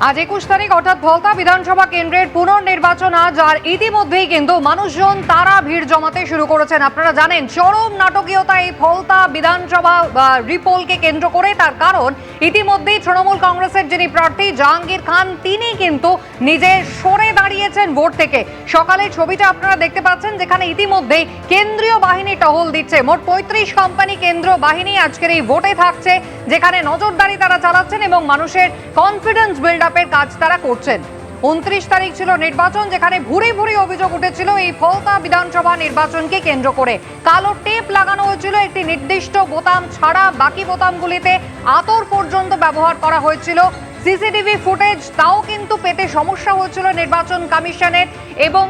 আজ ২১ তারিখ অর্থাৎ ফলতা বিধানসভা কেন্দ্রের পুনর্নির্বাচন আজ, আর ইতিমধ্যেই কিন্তু মানুষজন তারা ভিড় জমাতে শুরু করেছেন। আপনারা জানেন চরম নাটকীয়তা এই ফলতা বিধানসভা রিপোলকে কেন্দ্র করে, তার কারণ ইতিমধ্যেই তৃণমূল কংগ্রেসের যিনি প্রার্থী জাহাঙ্গীর খান তিনি কিন্তু নিজে সরে দাঁড়িয়েছেন ভোট থেকে। সকালে ছবিটা আপনারা দেখতে পাচ্ছেন যেখানে ইতিমধ্যেই কেন্দ্রীয় বাহিনী টহল দিচ্ছে। মোট ৩৫ কোম্পানি কেন্দ্রীয় বাহিনী আজকের এই ভোটে থাকছে, যেখানে নজরদারি তারা চালাচ্ছেন এবং মানুষের কনফিডেন্স বিল্ড আপের কাজ তারা করছেন। ২৯ তারিখ ছিল নির্বাচন, যেখানে ভুরি ভুরি অভিযোগ উঠেছিল এই ফলতা বিধানসভা নির্বাচনকে কেন্দ্র করে। কালো টেপ লাগানো হয়েছিল, একটি নির্দিষ্ট বোতাম ছাড়া বাকি বোতামগুলিতে আতর পর্যন্ত ব্যবহার করা হয়েছিল। সিসিটিভি ফুটেজ তাও কিন্তু পেতে সমস্যা হয়েছিল নির্বাচন কমিশনের, এবং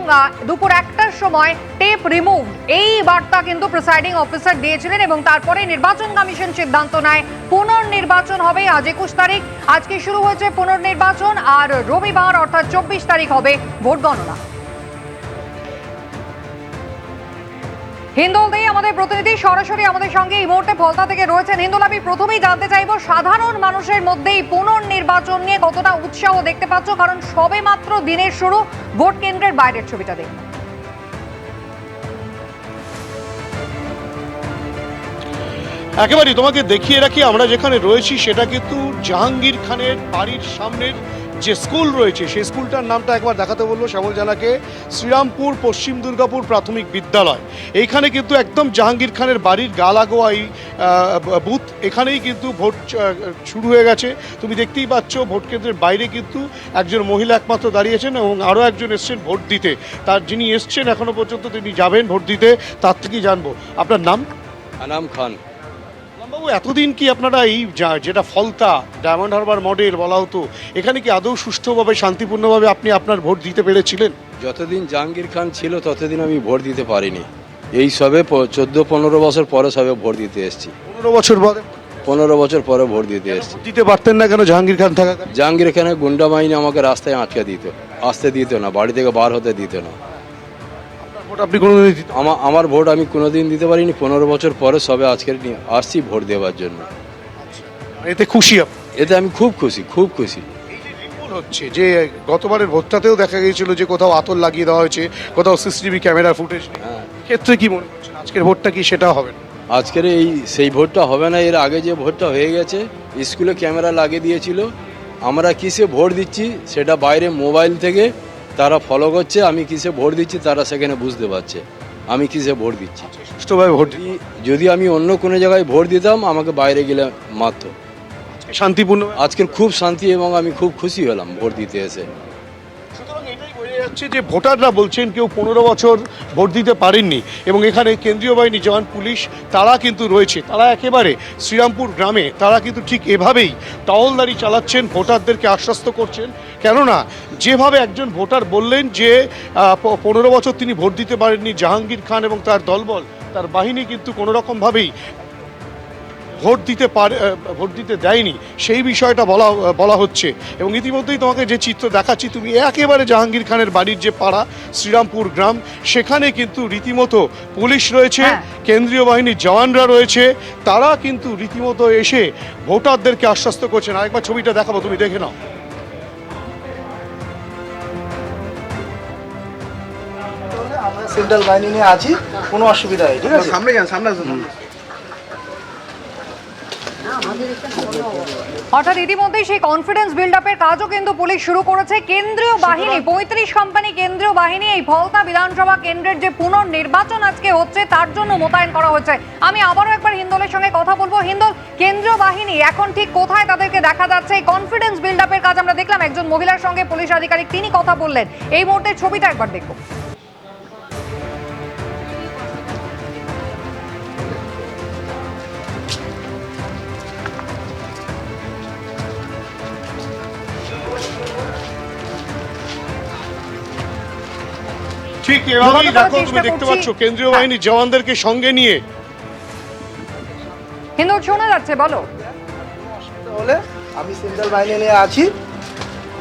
দুপুর ১টার সময় টেপ রিমুভ এই বার্তা কিন্তু প্রিসাইডিং অফিসার দিয়েছিলেন, এবং তারপরে নির্বাচন কমিশন সিদ্ধান্ত নেয় পুনর্নির্বাচন হবে আজ ২১ তারিখ। আজকে শুরু হয়েছে পুনর্নির্বাচন, আর রবিবার অর্থাৎ ২৪ তারিখ হবে ভোট গণনা। হিন্দোল দেই আমাদের প্রতিনিধি সরাসরি আমাদের সঙ্গে এই মুহূর্তে ফলতা থেকে রয়েছেন। হিন্দোল, আমি প্রথমেই জানতে চাইবো সাধারণ মানুষের মধ্যে এই পুনর্নির্বাচন নিয়ে কতটা উৎসাহ দেখতে পাচ্ছ, কারণ সবে মাত্র দিনের শুরু, ভোট কেন্দ্রের বাইরের ছবিটা দেখুন। একেবারেই তোমাকে দেখিয়ে রাখি, আমরা যেখানে রয়েছি সেটা কিন্তু জাহাঙ্গীর খানের বাড়ির সামনের যে স্কুল রয়েছে সেই স্কুলটার নামটা একবার দেখাতে বললো শ্যামল জানাকে, শ্রীরামপুর পশ্চিম দুর্গাপুর প্রাথমিক বিদ্যালয়। এইখানে কিন্তু একদম জাহাঙ্গীর খানের বাড়ির গা লাগোয়া এই বুথ, এখানেই কিন্তু ভোট শুরু হয়ে গেছে। তুমি দেখতেই পাচ্ছ ভোট কেন্দ্রের বাইরে কিন্তু একজন মহিলা একমাত্র দাঁড়িয়েছেন এবং আরও একজন এসছেন ভোট দিতে। তার যিনি এসছেন এখনো পর্যন্ত তিনি যাবেন ভোট দিতে, তার থেকেই জানবো। আপনার নাম? আনাম খান। বাবু, এতদিন কি আপনারা এই যেটা ফলতা ডায়মন্ড হারবার মডেল বলা হতো, এখানে কি আদৌ সুষ্ঠুভাবে শান্তিপূর্ণভাবে আপনি আপনার ভোট দিতে পেরেছিলেন? যতদিন জাহাঙ্গীর খান ছিল ততদিন আমি ভোট দিতে পারিনি। এই সবে 14-15 বছর পরে সবে ভোট দিতে এসেছি। 15 বছর পরে? 15 বছর পরে ভোট দিতে এসেছি। দিতে পারতেন না কেন জাহাঙ্গীর খান থাকাকালীন? জাহাঙ্গীর খানের গুন্ডা বাহিনী আমাকে রাস্তায় আটকে দিত, আসতে দিত না, বাড়ি থেকে বার হতে দিত না। ভোট আপনি কোনোদিন দিতে? আমার ভোট আমি কোনোদিন দিতে পারিনি। 15 বছর পরে সবে আজকের আসছি ভোট দেওয়ার জন্য। এতে খুশি আপনি? এতে আমি খুব খুশি, খুব খুশি। হচ্ছে যে গতবারের ভোটটাতেও দেখা গিয়েছিল যে কোথাও আতর লাগিয়ে দেওয়া হয়েছে, কোথাও সিসিটিভি ক্যামেরার ফুটেজ নেই। ক্ষেত্রে কি মনে করছেন আজকের ভোটটা কি সেটা হবে না? আজকের সেই ভোটটা হবে না। এর আগে যে ভোটটা হয়ে গেছে স্কুলে ক্যামেরা লাগিয়ে দিয়েছিল, আমরা কিসে ভোট দিচ্ছি সেটা বাইরে মোবাইল থেকে তারা ফলো করছে। আমি কিসে ভোট দিচ্ছি তারা সেখানে বুঝতে পারছে আমি কিসে ভোট দিচ্ছি। সুষ্ঠুভাবে ভোট যদি আমি অন্য কোনো জায়গায় ভোট দিতাম আমাকে বাইরে গেলে মাত্র। শান্তিপূর্ণ আজকের খুব শান্তি এবং আমি খুব খুশি হলাম ভোট দিতে এসে। সুতরাং এটাই বোঝা যাচ্ছে যে ভোটাররা বলছেন কেউ 15 বছর ভোট দিতে পারেননি, এবং এখানে কেন্দ্রীয় বাহিনী জওয়ান পুলিশ তারা কিন্তু রয়েছে। তারা একেবারে শ্রীরামপুর গ্রামে তারা কিন্তু ঠিক এভাবেই টহলদারি চালাচ্ছেন, ভোটারদেরকে আশ্বস্ত করছেন। কেননা যেভাবে একজন ভোটার বললেন যে 15 বছর তিনি ভোট দিতে পারেননি, জাহাঙ্গীর খান এবং তার দলবল তার বাহিনী কিন্তু কোনো রকমভাবেই ভোট দিতে দেয়নি, সেই বিষয়টা বলা হচ্ছে। এবং ইতিমধ্যেই তোমাকে যে চিত্র দেখাচ্ছি, তুমি একেবারে জাহাঙ্গীর খানের বাড়ির যে পাড়া শ্রীরামপুর গ্রাম, সেখানে কিন্তু রীতিমতো পুলিশ রয়েছে, কেন্দ্রীয় বাহিনীর জওয়ানরা রয়েছে, তারা কিন্তু রীতিমতো এসে ভোটারদেরকে আশ্বস্ত করছেন। আরেকবার ছবিটা দেখাবো, তুমি দেখে নাও। আমরা সেন্ট্রাল বাহিনী নিয়ে আছি, কোনো অসুবিধা নেই। ঠিক আছে, সামনে যান, সামনে আসুন। অর্থাৎ ইতিমধ্যেই সেই কনফিডেন্স বিল্ড আপের কাজও কিন্তু পুলিশ শুরু করেছে। কেন্দ্রীয় বাহিনী ৩৫ কোম্পানি কেন্দ্রীয় বাহিনী এই ফলতা বিধানসভা কেন্দ্রের যে পুনর্নির্বাচন আজকে হচ্ছে তার জন্য মোতায়েন করা হচ্ছে। আমি আবারও একবার হিন্দোলের সঙ্গে কথা বলবো। হিন্দোল, কেন্দ্রীয় বাহিনী এখন ঠিক কোথায় তাদেরকে দেখা যাচ্ছে? এই কনফিডেন্স বিল্ড আপের কাজ আমরা দেখলাম, একজন মহিলার সঙ্গে পুলিশ আধিকারিক তিনি কথা বললেন। এই মুহূর্তে ছবিটা একবার দেখো। ঠিক এভাবেই দেখো, তুমি দেখতে পাচ্ছ কেন্দ্রীয় বাহিনীর জওয়ানদেরকে সঙ্গে নিয়ে। হিন্দোল, শোনা যাচ্ছে, বলো। তাহলে আমি সেন্ট্রাল বাহিনী নিয়ে আছি,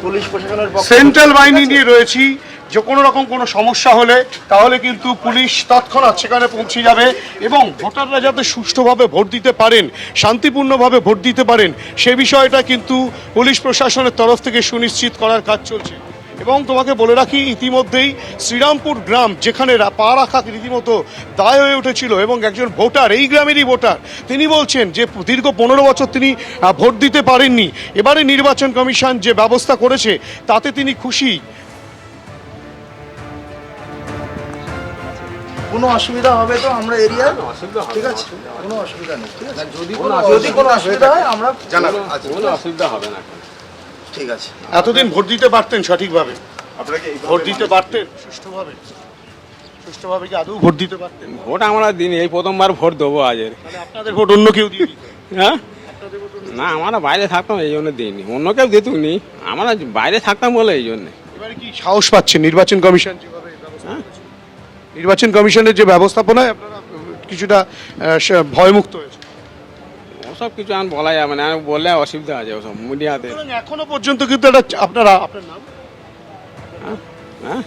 পুলিশ প্রশাসনের পক্ষে সেন্ট্রাল বাহিনী নিয়ে রয়েছি, যে কোনো রকম কোনো সমস্যা হলে তাহলে কিন্তু পুলিশ তৎক্ষণাৎ সেখানে পৌঁছে যাবে এবং ভোটাররা যাতে সুষ্ঠুভাবে ভোট দিতে পারেন, শান্তিপূর্ণভাবে ভোট দিতে পারেন, সে বিষয়টা কিন্তু পুলিশ প্রশাসনের তরফ থেকে সুনিশ্চিত করার কাজ চলছে। এবং তোমাকে বলে রাখি, ইতিমধ্যেই শ্রীরামপুর গ্রাম যেখানে পা রাখা রীতিমতো দায় হয়ে উঠেছিল এবং একজন ভোটার, এই গ্রামেরই ভোটার, তিনি বলছেন যে দীর্ঘ 15 বছর তিনি ভোট দিতে পারেননি। এবারে নির্বাচন কমিশন যে ব্যবস্থা করেছে তাতে তিনি খুশি। কোনো অসুবিধা হবে তো আমরা এরিয়া ঠিক আছে, কোনো অসুবিধা নেই, ঠিক আছে। যদি কোনো অসুবিধা হয় আমরা জানাবো, কোনো অসুবিধা হবে না। ঠিক আছে। এতদিন ভোট দিতে পারতেন সঠিকভাবে? ভোট দিতে পারতেন সুষ্ঠুভাবে? সুষ্ঠুভাবে কি আদৌ ভোট দিতে পারতেন? ভোট আমরা দিইনি, এই প্রথমবার ভোট দেবো আজের। মানে আপনাদের ভোট অন্য কেউ দিয়ে দিত? হ্যাঁ, না আমরা বাইরে থাকতাম এই জন্য দিইনি, অন্য কেউ দিতুক নি, আমরা বাইরে থাকতাম বলে এই জন্যে। এবারে কি সাহস পাচ্ছেন নির্বাচন কমিশন যেভাবে ব্যবস্থা করেছে? নির্বাচন কমিশনের যে ব্যবস্থাপনায় আপনারা কিছুটা ভয়মুক্ত হয়েছে? ওসব কিছু আমি বলা যাবে না, আমি বললে অসুবিধা আছে ওসব মিডিয়াতে। সুতরাং এখনো পর্যন্ত কিন্তু একটা আপনার নাম হ্যাঁ,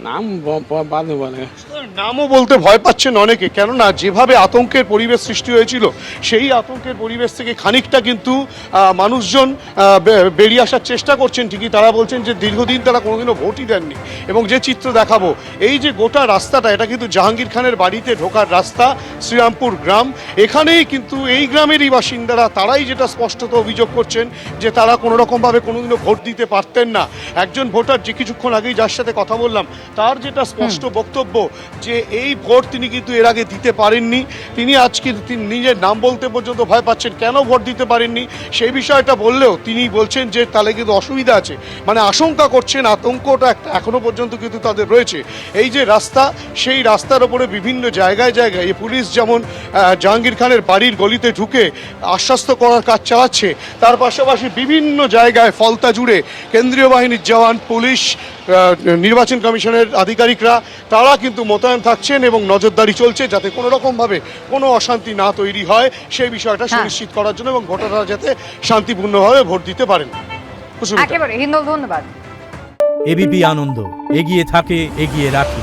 নাম বাদ বলে। নামও বলতে ভয় পাচ্ছেন অনেকে, কেননা যেভাবে আতঙ্কের পরিবেশ সৃষ্টি হয়েছিল সেই আতঙ্কের পরিবেশ থেকে খানিকটা কিন্তু মানুষজন বেরিয়ে আসার চেষ্টা করছেন ঠিকই। তারা বলছেন যে দীর্ঘদিন তারা কোনোদিনও ভোটই দেননি। এবং যে চিত্র দেখাবো, এই যে গোটা রাস্তাটা, এটা কিন্তু জাহাঙ্গীর খানের বাড়িতে ঢোকার রাস্তা, শ্রীরামপুর গ্রাম। এখানেই কিন্তু এই গ্রামেরই বাসিন্দারা, তারাই যেটা স্পষ্টত অভিযোগ করছেন যে তারা কোনো রকমভাবে কোনোদিনও ভোট দিতে পারতেন না। একজন ভোটার, যে কিছুক্ষণ আগেই যার সাথে কথা বললাম, তার যেটা স্পষ্ট বক্তব্য যে এই ভোট তিনি কিন্তু এর আগে দিতে পারেননি। তিনি আজকে নিজের নাম বলতে পর্যন্ত ভয় পাচ্ছেন, কেন ভোট দিতে পারেননি সেই বিষয়টা বললেও তিনি বলছেন যে তাহলে কিন্তু অসুবিধা আছে, মানে আশঙ্কা করছেন, আতঙ্কটা একটা এখনো পর্যন্ত কিন্তু তাদের রয়েছে। এই যে রাস্তা, সেই রাস্তার ওপরে বিভিন্ন জায়গায় জায়গায় এই পুলিশ যেমন জাহাঙ্গীর খানের বাড়ির গলিতে ঢুকে আশ্বস্ত করার কাজ চালাচ্ছে, তার পাশাপাশি বিভিন্ন জায়গায় ফলতা জুড়ে কেন্দ্রীয় বাহিনীর জওয়ান, পুলিশ, নির্বাচন কমিশনের আধিকারিকরা তারা কিন্তু মোতায়েন থাকছেন এবং নজরদারি চলছে যাতে কোনো রকমভাবে কোনো অশান্তি না তৈরি হয় সেই বিষয়টা সুনিশ্চিত করার জন্য এবং ভোটাররা যাতে শান্তিপূর্ণভাবে ভোট দিতে পারেন। একেবারে হিন্দল, ধন্যবাদ। এবিপি আনন্দ, এগিয়ে থাকে, এগিয়ে রাখে।